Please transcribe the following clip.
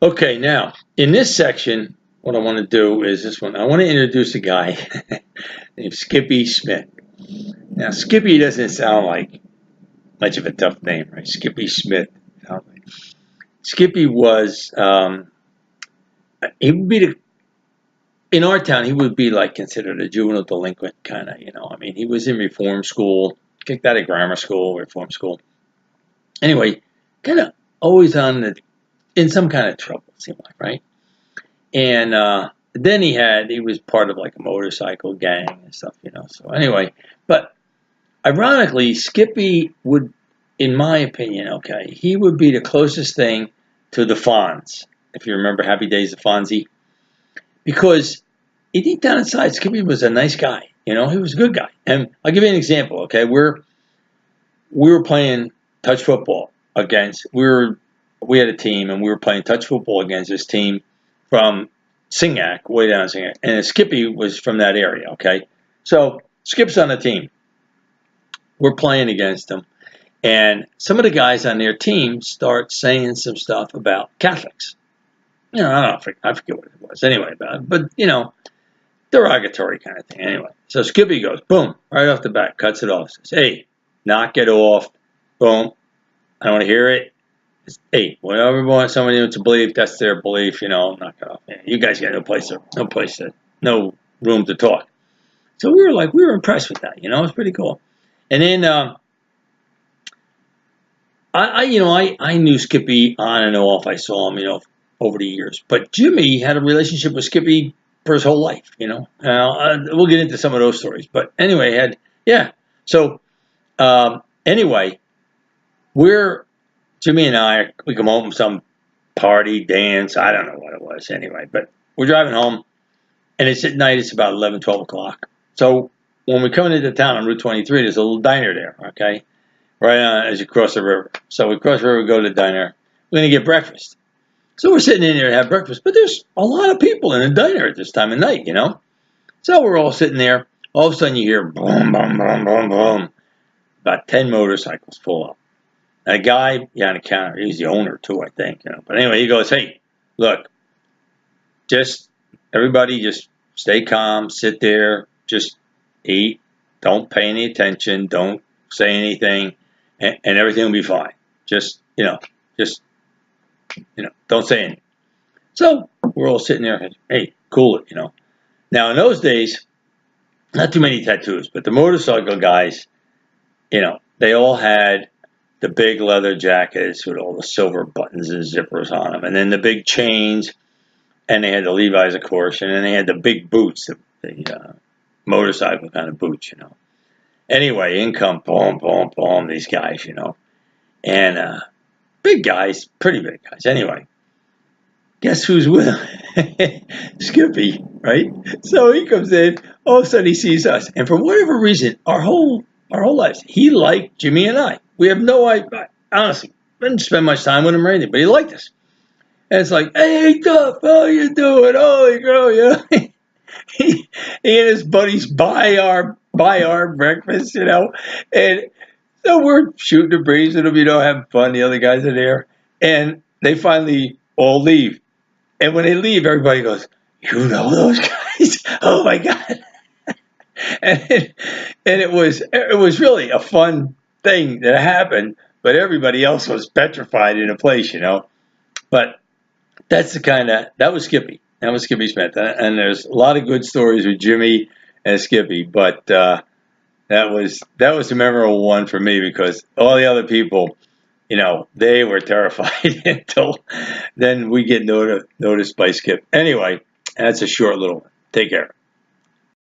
Okay, now in this section, what I want to do is this one. I want to introduce a guy named Skippy Smith. Now, Skippy doesn't sound like much of a tough name, right? Skippy Smith. Skippy was he would be in our town. He would be like considered a juvenile delinquent kind of. I mean, he was in reform school, kicked out of grammar school, reform school. Anyway, kind of always in some kind of trouble, it seemed like, right? And then he was part of like a motorcycle gang and stuff. So anyway, but ironically, Skippy would, in my opinion, okay, he would be the closest thing to the Fonz, if you remember Happy Days of Fonzie, because deep down inside, Skippy was a nice guy. He was a good guy. And I'll give you an example. Okay, we were playing touch football against we had a team and we were playing touch football against this team from Singac, way down in Singac, and Skippy was from that area. Okay, so Skip's on the team. We're playing against them, and some of the guys on their team start saying some stuff about Catholics. I forget what it was anyway, but derogatory kind of thing. Anyway, so Skippy goes, boom, right off the bat, cuts it off. Says, hey, knock it off. Boom. I don't want to hear it. Hey, whatever somebody wants to believe, that's their belief. Knock it off. You guys got no room to talk. So we were impressed with that. It was pretty cool. And then I knew Skippy on and off. I saw him, over the years. But Jimmy had a relationship with Skippy for his whole life. We'll get into some of those stories. But anyway, So anyway, Jimmy and we come home from some party, dance, I don't know what it was anyway, but we're driving home, and it's at night, it's about 11, 12 o'clock. So when we come into town on Route 23, there's a little diner there, okay, right on as you cross the river. So we cross the river, go to the diner, we're going to get breakfast. So we're sitting in there to have breakfast, but there's a lot of people in the diner at this time of night, So we're all sitting there, all of a sudden you hear boom, boom, boom, boom, boom, about 10 motorcycles pull up. And a guy on the counter, he's the owner too, I think. But anyway, he goes, hey, look, everybody just stay calm, sit there, just eat, don't pay any attention, don't say anything, and everything will be fine. Just don't say anything. So we're all sitting there, hey, cool it. Now in those days, not too many tattoos, but the motorcycle guys, they all had the big leather jackets with all the silver buttons and zippers on them, and then the big chains, and they had the Levi's, of course, and then they had the big boots, the motorcycle kind of boots, Anyway, in come, boom, boom, boom, these guys, and big guys, pretty big guys. Anyway, guess who's with him? Skippy, right? So he comes in, all of a sudden he sees us, and for whatever reason, our whole lives, he liked Jimmy and I. We have no idea. Honestly, didn't spend much time with him or anything, but he liked us. And it's like, hey, Duff, how you doing? Holy girl, he and his buddies buy our breakfast, and so we're shooting the breeze with them, having fun. The other guys are there, and they finally all leave. And when they leave, everybody goes, you know those guys? Oh my God! and it was really a fun thing that happened, but everybody else was petrified in a place, But that was Skippy. That was Skippy Smith. And there's a lot of good stories with Jimmy and Skippy, but that was a memorable one for me because all the other people, they were terrified until then we get noticed by Skip. Anyway, that's a short little one. Take care.